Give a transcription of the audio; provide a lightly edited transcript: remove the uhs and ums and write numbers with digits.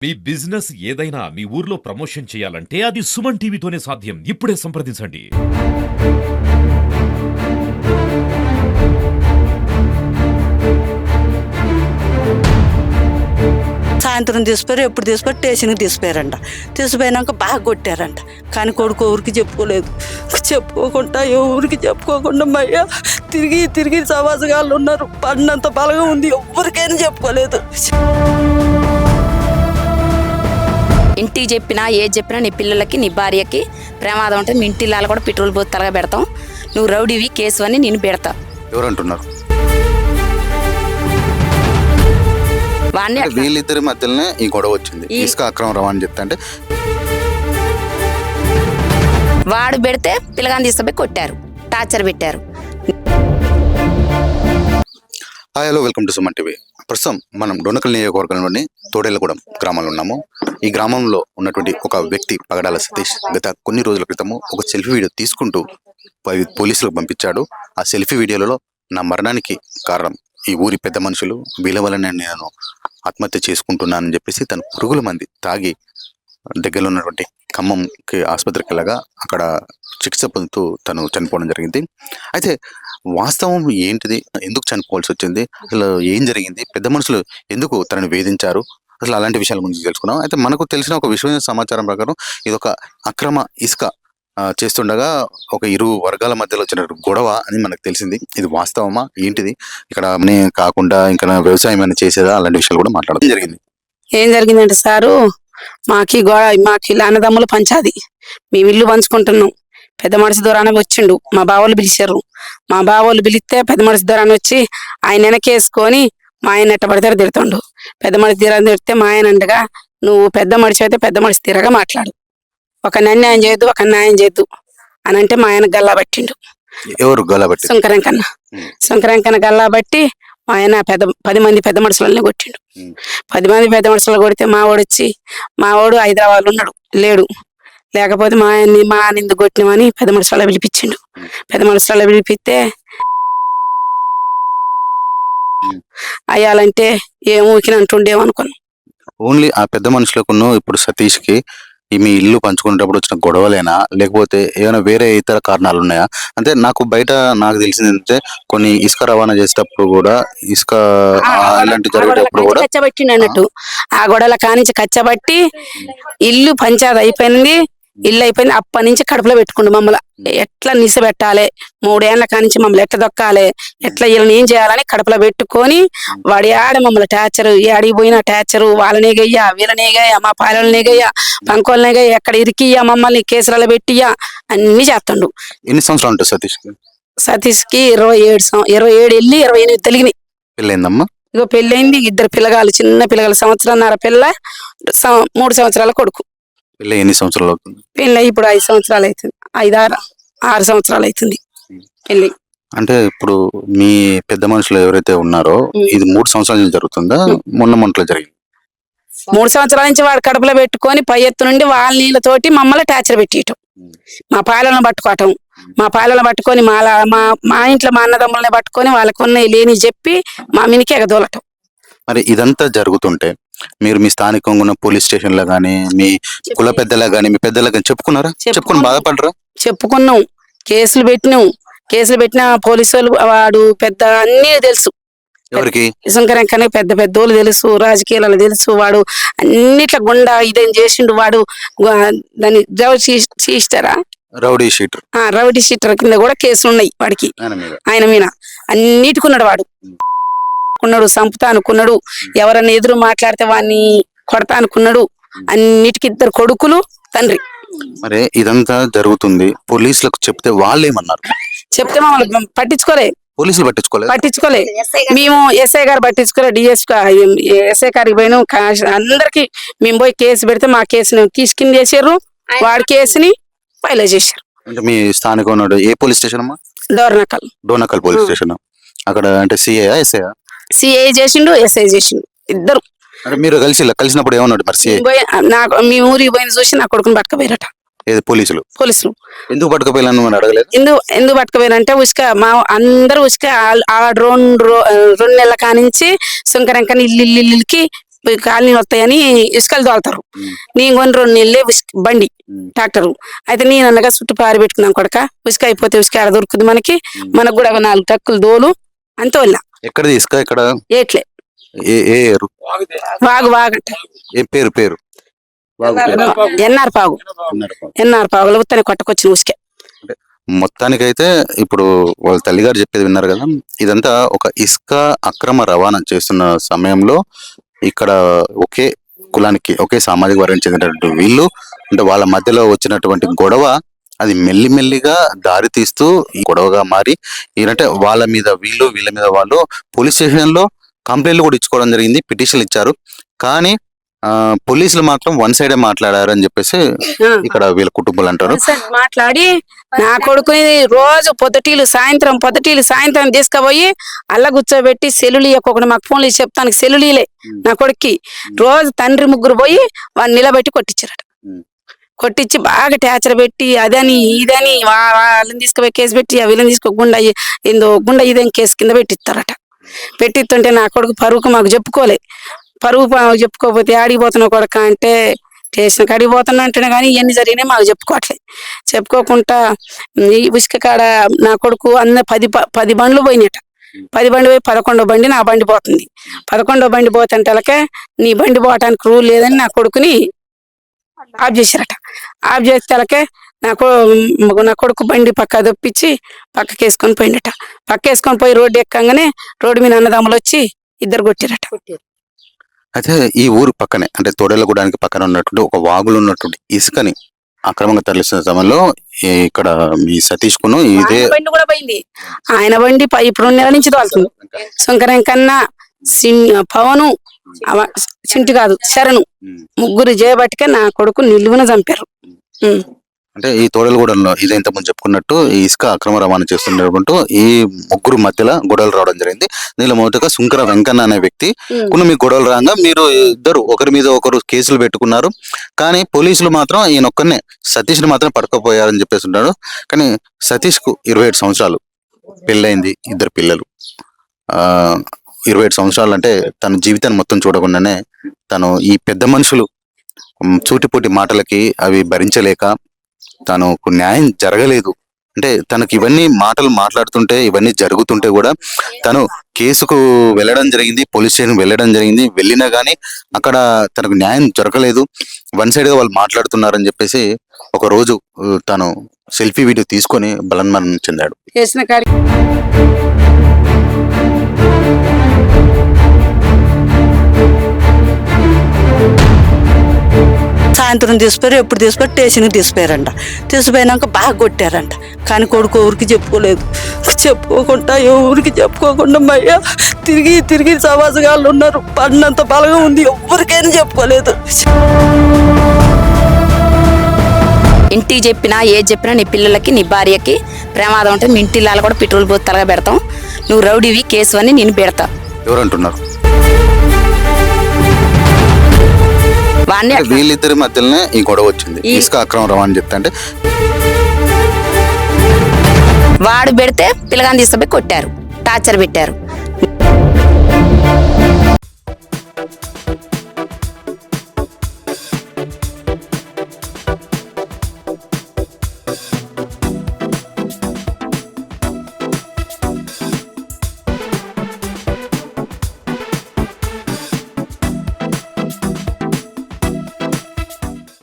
మీ business ఏదైనా మీ ఊర్లో promotion చేయాలంటే అది సుమన్ టీవీతోనే సాధ్యం. ఇప్పుడే సంప్రదించండి. సాయంత్రం తీసిపోయారు, ఎప్పుడు తీసిపోయి స్టేషన్కి తీసిపోయారంట. తీసిపోయినాక బాగా కొట్టారంట. కానీ కొడుకు ఊరికి చెప్పుకోలేదు. చెప్పుకోకుండా ఎవరికి చెప్పుకోకుండా మయ్య తిరిగి తిరిగి సమాజగాళ్ళు ఉన్నారు. పడినంత బలంగా ఉంది, ఎవరికైనా చెప్పుకోలేదు. ఇంటికి చెప్పినా ఏది చెప్పినా నీ పిల్లలకి నీ భార్యకి ప్రమాదం ఉంటుంది. మీ ఇంటిల్లాలు కూడా పెట్రోల్ పోసి తలగా పెడతాం. నువ్వు రౌడీవి కేసు అని నేను పెడతా. ఎవరంటున్నారు? వాడిని వీళ్ళిద్దరి మధ్యలోనే ఈ గొడవ వచ్చింది. ఇసుక అక్రమ రవాణా అని చెప్తా అంటే వాడు పెడితే పిల్లగాని తీసుకుపోయి కొట్టారు, టార్చర్ పెట్టారు. Hello, welcome to Suman TV. ప్రస్తుతం మనం డొనకల్ నియోజకవర్గంలోని తోడేలగూడెం గ్రామంలో ఉన్నాము. ఈ గ్రామంలో ఉన్నటువంటి ఒక వ్యక్తి పగడాల సతీష్ గత కొన్ని రోజుల క్రితము ఒక సెల్ఫీ వీడియో తీసుకుంటూ పోలీసులకు పంపించాడు. ఆ సెల్ఫీ వీడియోలో నా మరణానికి కారణం ఈ ఊరి పెద్ద మనుషులు, వీళ్ళ వల్లనే నేను ఆత్మహత్య చేసుకుంటున్నానని చెప్పేసి తను పురుగుల మంది తాగి దగ్గరలో ఉన్నటువంటి ఖమ్మంకి ఆసుపత్రికి వెళ్ళగా అక్కడ చికిత్స పొందుతూ తను చనిపోవడం జరిగింది. అయితే వాస్తవం ఏంటిది, ఎందుకు చనిపోవాల్సి వచ్చింది, అసలు ఏం జరిగింది, పెద్ద మనుషులు ఎందుకు తనని వేధించారు, అసలు అలాంటి విషయాల గురించి తెలుసుకున్నాం. అయితే మనకు తెలిసిన ఒక విశ్వసనీయ సమాచారం ప్రకారం ఇది ఒక అక్రమ ఇసుక చేస్తుండగా ఒక ఇరు వర్గాల మధ్యలో వచ్చిన గొడవ అని మనకు తెలిసింది. ఇది వాస్తవమా ఏంటిది, ఇక్కడ కాకుండా ఇంకా వ్యవసాయం ఏమైనా చేసేదా, అలాంటి విషయాలు కూడా మాట్లాడడం జరిగింది. ఏం జరిగిందంటే సారు, మాకి ఇలా అన్నదమ్ములు పంచాది. మేము ఇల్లు పంచుకుంటున్నాం. పెద్ద మనిషి దూరాన వచ్చిండు. మా బావోళ్ళు పిలిచారు. మా బావోళ్ళు పిలిస్తే పెద్ద మనిషి దూరాన్ని వచ్చి ఆయన వెనకేసుకొని మా ఆయన ఎట్ట పడితే తిడుతుండు. పెద్ద మనిషి తీరాన్ని తిడితే మా ఆయన అంటగా, నువ్వు పెద్ద మనిషి అయితే పెద్ద మనిషి తీరగా మాట్లాడు, ఒక అన్యాయం చేయొద్దు, ఒక న్యాయం చేయొద్దు అని అంటే మా ఆయన గల్లా పట్టిండు. ఎవరు గల్లా పట్టి? శంకరంకన్న గల్లా బట్టి మా ఆయన 10 మంది పెద్ద మనుషులని కొట్టిండు. 10 మంది పెద్ద మనుషులు కొడితే మా వాడు హైదరాబాద్ ఉన్నాడు, లేడు. లేకపోతే మా నిందు కొట్టినామని పెద్ద మనుషుల పిలిపించిండు. పెద్ద మనుషుల పిలిపిస్తే అయ్యాలంటే ఏం ఊకినంటుండేమనుకున్నాం. ఓన్లీ ఆ పెద్ద మనుషులకు ఇప్పుడు సతీష్ కి మీ ఇల్లు పంచుకునేటప్పుడు వచ్చిన గొడవలేనా, లేకపోతే ఏమైనా వేరే ఇతర కారణాలు ఉన్నాయా? అంటే నాకు తెలిసింది అంటే కొన్ని ఇసుక రవాణా చేసేటప్పుడు కూడా ఇసుక ఇలాంటి జరిగేటప్పుడు కూడా కచ్చబట్టిండు అన్నట్టు. ఆ గొడవల కానించి కచ్చబట్టి ఇల్లు పంచాయతీ అయిపోయింది. ఇల్లు అయిపోయింది. అప్పటి నుంచి కడుపులో పెట్టుకుండు మమ్మల్ని ఎట్లా నిసబెట్టాలి, 3 ఏళ్ల కానించి మమ్మల్ని ఎట్లా దొక్కాలి, ఎట్లా వీళ్ళని ఏం చేయాలని కడుపులో పెట్టుకొని వాడి ఆడ మమ్మల్ని టార్చరు, ఆడికి పోయిన టార్చరు, వాళ్ళనే గయ్యా, వీళ్ళనే గయ్యా, మా పాలనే గయ్యా, పంకోళ్ళనే గయ్యా, ఎక్కడ ఇరికియ్యా, మమ్మల్ని కేసులలో పెట్టియ్యా, అన్ని చేస్తుండు. ఎన్ని సంవత్సరాలు ఉంటుంది సతీష్ కి 27 వెళ్ళి 28 తెలిగినాయి. పెళ్ళైందమ్మా? ఇగో పెళ్ళైంది. 2 పిల్లగాలు, చిన్న పిల్లగాలు, 1.5 పిల్ల, 3 సంవత్సరాల కొడుకు. పెళ్ళి ఎన్ని సంవత్సరాలు అవుతుంది? పెళ్ళి ఇప్పుడు 5 సంవత్సరాలు అవుతుంది. 6 సంవత్సరాలు అవుతుంది పెళ్ళి. అంటే ఇప్పుడు మీ పెద్ద మనుషులు ఎవరైతే ఉన్నారో ఇది 3 సంవత్సరాల నుంచి జరుగుతుందా, మొన్నట్లో జరిగింది? 3 సంవత్సరాల నుంచి వాడు కడుపులో పెట్టుకొని పై ఎత్తు నుండి వాళ్ళ నీళ్ళతోటి మమ్మల్ని టార్చర్ పెట్టేయటం, మా పాలలను పట్టుకోవటం, మా పాలన పట్టుకొని మా ఇంట్లో మా అన్నదమ్ములని పట్టుకొని వాళ్ళకున్న లేని చెప్పి మా మినికి ఎగదోలటం. మరి ఇదంతా జరుగుతుంటే మీరు మీ స్థానికంగా ఉన్న పోలీస్ స్టేషన్ లో గానీ, మీ కుల పెద్దలకు గానీ, మీ పెద్దలకు గానీ చెప్పుకుని బాధపడరా? చెప్పుకున్నాం, కేసులు పెట్టిన పోలీసు వాళ్ళు, వాడు పెద్ద అన్నీ తెలుసు. ఎవరికి? శంకరంకనే పెద్ద పెద్దోళ్ళు తెలుసు, రాజకీయాలు తెలుసు. వాడు అన్నిట్ల గుండా ఇదేం చేసిండు. వాడు దాన్ని రౌడీ షీటర్ కింద కూడా కేసులు ఉన్నాయి వాడికి, ఆయన మీద అన్నిటికున్నాడు. వాడు సంపుతా అనుకున్నాడు. ఎవరన్నా ఎదురు మాట్లాడితే వాడిని కొడతా అనుకున్నాడు. అన్నిటికీ 2 కొడుకులు, తండ్రి. మరి ఇదంతా జరుగుతుంది, పోలీసులకు చెప్తే వాళ్ళు ఏమన్నారు? చెప్తే మమ్మల్ని పోలీసులు పట్టించుకోలే. మేము ఎస్ఐ గారు పట్టించుకోలే. ఎస్ఐ గారికి పోయినాం. అందరికి మేము పోయి కేసు పెడితే మా కేసుని తీసుకుని చేసారు. వాడి కేసుని ఫైల్ చేశారు. అంటే మీ స్థానిక ఉన్నాడు ఏ పోలీస్ స్టేషన్ అమ్మా? Dornakal police station. అక్కడ అంటే సిఐ చేసిండు, ఎస్ఐ చేసిండు, ఇద్దరు. అంటే మీరు కలిసినప్పుడు ఏమన్నాడు మరి? నాకు మీ ఊరికి పోయిన చూసి నా కొడుకుని పట్టుకపోయారట పోలీసులు. ఎందుకు పట్టుకపోయాను అడగలేదు? ఎందుకు పట్టుకపోయారంటే అందరూ 2 నెలల కానించి శంకరంకని ఇల్లుకి కాలనీలు వస్తాయని ఇసుకలు తోలుతారు. నేను కొన్ని 2 నెలలే బండి ట్రాక్టరు. అయితే నేను అనగా చుట్టూ పారి పెట్టుకున్నాను కొడక, ఉసుక అయిపోతే ఉసుక ఆడ దొరుకుతుంది మనకు కూడా 4 ట్రక్కులు దోలు అంతే వెళ్ళా. ఎక్కడిది ఇసుక? ఎక్కడ? ఏట్లే ఏ ఏరు? వాగంట ఏ పేరు? ఎన్ఆర్ పాగులు ఉత్తనే కొట్టకొచ్చిన ఉసుకే. మొత్తానికైతే ఇప్పుడు వాళ్ళ తల్లిగారు చెప్పేది విన్నారు కదా, ఇదంతా ఒక ఇసుక అక్రమ రవాణా చేస్తున్న సమయంలో ఇక్కడ ఒకే కులానికి, ఒకే సామాజిక వర్గం చెందినటువంటి వీళ్ళు, అంటే వాళ్ళ మధ్యలో వచ్చినటువంటి గొడవ అది మెల్లిమెల్లిగా దారి తీస్తూ ఈ గొడవగా మారి, ఏంటంటే వాళ్ళ మీద వీళ్ళ మీద వాళ్ళు పోలీస్ స్టేషన్ లో కంప్లైంట్లు కూడా ఇచ్చుకోవడం జరిగింది, పిటిషన్లు ఇచ్చారు. కానీ పోలీసులు మాత్రం వన్ సైడే మాట్లాడారు అని చెప్పేసి ఇక్కడ వీళ్ళ కుటుంబాలు అంటారు. మాట్లాడి నా కొడుకుని రోజు పొద్దుటీలు సాయంత్రం తీసుకుపోయి అల్ల కూర్చోబెట్టి సెల్లులు ఇవ్వకుండా మాకు ఫోన్లు చెప్తాను సెల్లులీలే నా కొడుక్కి రోజు తండ్రి ముగ్గురు పోయి వాడిని నిలబెట్టి కొట్టించారట. కొట్టించి బాగా టార్చర్ పెట్టి అదని ఇదని వాళ్ళని తీసుకుపోయి కేసు పెట్టి వీళ్ళని తీసుకో గుండా ఇదేం కేసు కింద పెట్టిస్తారట. పెట్టిస్తుంటే నా కొడుకు పరువుకు మాకు చెప్పుకోకపోతే ఆడిపోతున్నా కొడుక అంటే స్టేషన్కి అడిగిపోతున్నా అంటున్నా కానీ ఇవన్నీ జరిగినాయి మాకు చెప్పుకోవట్లేదు. చెప్పుకోకుండా ఈ ఉసుక కాడ నా కొడుకు అన్న 10 బండ్లు పోయినట. 10 బండి పోయి 11వ బండి నా బండి పోతుంది. 11వ బండి పోతుంటే నీ బండి పోవటానికి రూల్ లేదని నా కొడుకుని ఆఫ్ చేశారట. ఆఫ్ చేస్తే నా కొడుకు బండి పక్క దొప్పించి పక్కకేసుకొని పోయిండట. పక్కేసుకొని పోయి రోడ్డు ఎక్కంగానే రోడ్డు మీద అన్నదమ్ములు వచ్చి 2 కొట్టిరట. అయితే ఈ ఊరు పక్కనే, అంటే తోడేలగూడానికి పక్కన ఉన్నటువంటి ఒక వాగులు ఉన్నటువంటి ఇసుకని అక్రమంగా తరలిస్తున్న సమయంలో ఇక్కడ మీ సతీష్ కును ఇదే బండి కూడా పోయింది. ఆయన బండి ఇప్పుడు 2 నెలల నుంచి తోలుతుంది. శంకరం కన్నా పవను చింటి కాదు శరణు ముగ్గురు చేయబట్టికే నా కొడుకు నిలువున చంపారు. అంటే ఈ తోడేలగూడెంలో ఇదే ఇంతకుముందు చెప్పుకున్నట్టు ఈ ఇసుక అక్రమ రవాణా చేస్తున్నట్టు ఈ ముగ్గురు మధ్యలో గొడవలు రావడం జరిగింది. దీనిలో మొదటగా శుంకర వెంకన్న అనే వ్యక్తి మీ గొడవలు రాగా మీరు ఇద్దరు ఒకరి మీద ఒకరు కేసులు పెట్టుకున్నారు. కానీ పోలీసులు మాత్రం ఈయన ఒక్కనే సతీష్ ని మాత్రం పట్టుకుపోయారని చెప్పేసి ఉంటాడు. కానీ సతీష్ కు 27 సంవత్సరాలు, పెళ్ళైంది, 2 పిల్లలు. 27 సంవత్సరాలు అంటే తన జీవితాన్ని మొత్తం చూడకుండానే తను ఈ పెద్ద మనుషులు చూటిపోటి మాటలకి అవి భరించలేక తనకు న్యాయం జరగలేదు అంటే తనకి ఇవన్నీ మాటలు మాట్లాడుతుంటే ఇవన్నీ జరుగుతుంటే కూడా తను కేసుకు వెళ్ళడం జరిగింది, పోలీస్ స్టేషన్ వెళ్ళడం జరిగింది. వెళ్ళినా గానీ అక్కడ తనకు న్యాయం జరగలేదు, వన్ సైడ్ గా వాళ్ళు మాట్లాడుతున్నారని చెప్పేసి ఒక రోజు తను సెల్ఫీ వీడియో తీసుకొని బలన్మరణం చెందాడు. సాయంత్రం తీసిపోయారు, ఎప్పుడు తీసిపోయారు స్టేషన్కి తీసిపోయారంట. తీసిపోయినాక బాగా కొట్టారంట. కానీ కొడుకు ఎవరికి చెప్పుకోలేదు. చెప్పుకోకుండా ఎవరికి చెప్పుకోకుండా మయ్య తిరిగి సమాజగాళ్ళు ఉన్నారు. పడినంత బలంగా ఉంది, ఎవరికైనా చెప్పుకోలేదు. ఇంటికి చెప్పినా ఏది చెప్పినా నీ పిల్లలకి నీ భార్యకి ప్రమాదం ఉంటే మీ ఇంటిల్లాల కూడా పెట్రోల్ పోసి తలగా పెడతాం. నువ్వు రౌడీవి కేసు అని నేను పెడతా. ఎవరంటున్నారు? వాడిని వీళ్ళిద్దరి మధ్యలోనే ఈ గొడవ వచ్చింది, ఇసుక అక్రమ రవాణా చెప్తా అంటే. వాడు పెడితే పిల్లగాని తీసుకుపోయి కొట్టారు, టార్చర్ పెట్టారు.